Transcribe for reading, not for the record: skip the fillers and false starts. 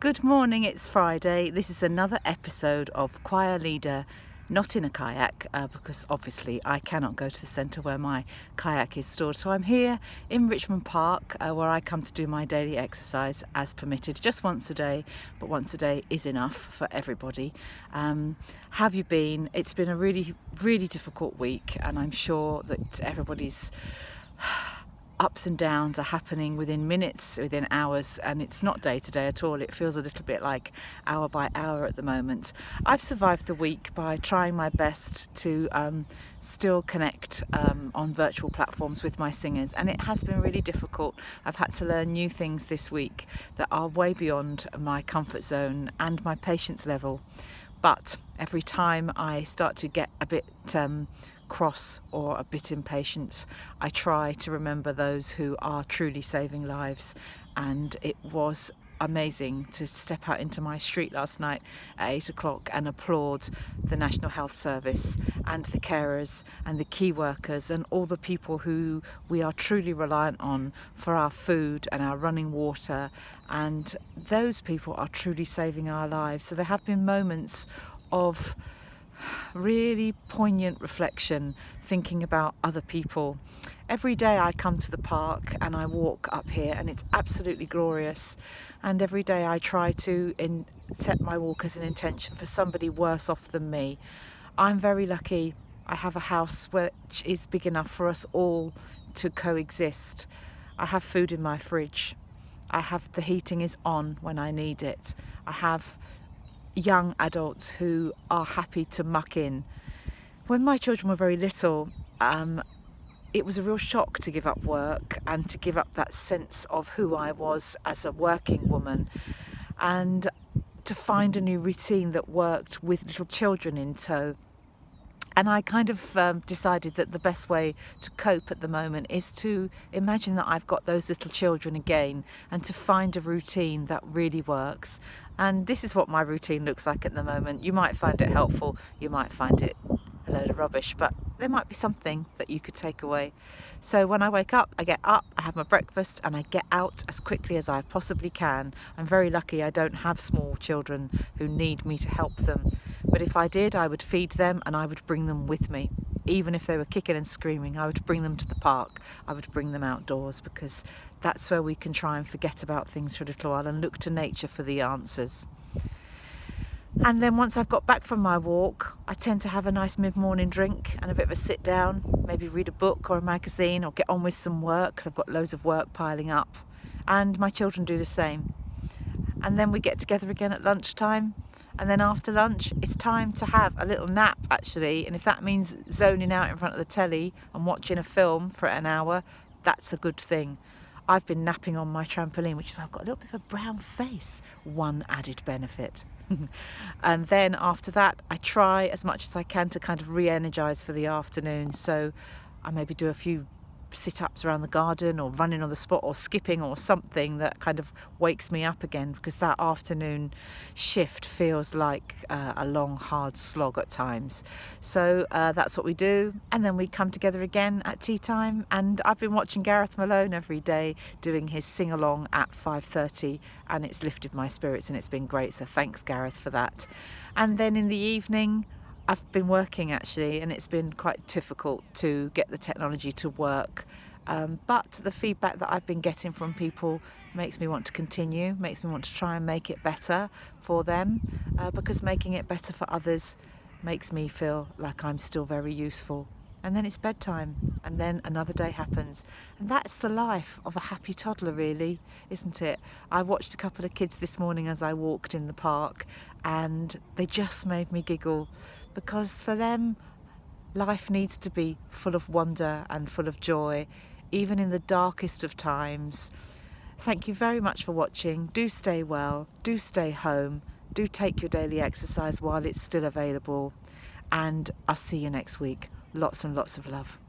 Good morning, it's Friday. This is another episode of Choir Leader Not in a Kayak, because obviously I cannot go to the centre where my kayak is stored. So I'm here in Richmond Park where I come to do my daily exercise as permitted, just once a day, but once a day is enough for everybody. Have you been? It's been a really, really difficult week, and I'm sure that everybody's ups and downs are happening within minutes, within hours, and it's not day to day at all. It feels a little bit like hour by hour at the moment. I've survived the week by trying my best to still connect on virtual platforms with my singers, and it has been really difficult. I've had to learn new things this week that are way beyond my comfort zone and my patience level. But every time I start to get a bit cross or a bit impatient, I try to remember those who are truly saving lives. And it was amazing to step out into my street last night at 8 o'clock and applaud the National Health Service and the carers and the key workers and all the people who we are truly reliant on for our food and our running water, and those people are truly saving our lives. So there have been moments of really poignant reflection, thinking about other people. Every day I come to the park and I walk up here, and it's absolutely glorious, and every day I try to set my walk as an intention for somebody worse off than me. I'm very lucky. I have a house which is big enough for us all to coexist. I have food in my fridge. The heating is on when I need it. I have young adults who are happy to muck in. When my children were very little, it was a real shock to give up work and to give up that sense of who I was as a working woman, and to find a new routine that worked with little children in tow. And I kind of decided that the best way to cope at the moment is to imagine that I've got those little children again, and to find a routine that really works. And this is what my routine looks like at the moment. You might find it helpful, you might find it a load of rubbish, but there might be something that you could take away. So when I wake up, I get up, I have my breakfast, and I get out as quickly as I possibly can. I'm very lucky I don't have small children who need me to help them. But if I did, I would feed them and I would bring them with me. Even if they were kicking and screaming, I would bring them to the park. I would bring them outdoors, because that's where we can try and forget about things for a little while and look to nature for the answers. And then once I've got back from my walk, I tend to have a nice mid-morning drink and a bit of a sit down, maybe read a book or a magazine or get on with some work, because I've got loads of work piling up. And my children do the same. And then we get together again at lunchtime. And then after lunch, it's time to have a little nap, actually. And if that means zoning out in front of the telly and watching a film for an hour, that's a good thing. I've been napping on my trampoline, which is why I've got a little bit of a brown face. One added benefit. And then after that, I try as much as I can to kind of re-energise for the afternoon. So I maybe do a few sit-ups around the garden, or running on the spot, or skipping, or something that kind of wakes me up again, because that afternoon shift feels like a long hard slog at times. So that's what we do, and then we come together again at tea time. And I've been watching Gareth Malone every day doing his sing-along at 5:30, and it's lifted my spirits and it's been great, so thanks Gareth for that. And then in the evening I've been working, actually, and it's been quite difficult to get the technology to work. But the feedback that I've been getting from people makes me want to continue, makes me want to try and make it better for them, because making it better for others makes me feel like I'm still very useful. And then it's bedtime, and then another day happens. And that's the life of a happy toddler, really, isn't it? I watched a couple of kids this morning as I walked in the park, and they just made me giggle, because for them, life needs to be full of wonder and full of joy, even in the darkest of times. Thank you very much for watching. Do stay well, do stay home, do take your daily exercise while it's still available, and I'll see you next week. Lots and lots of love.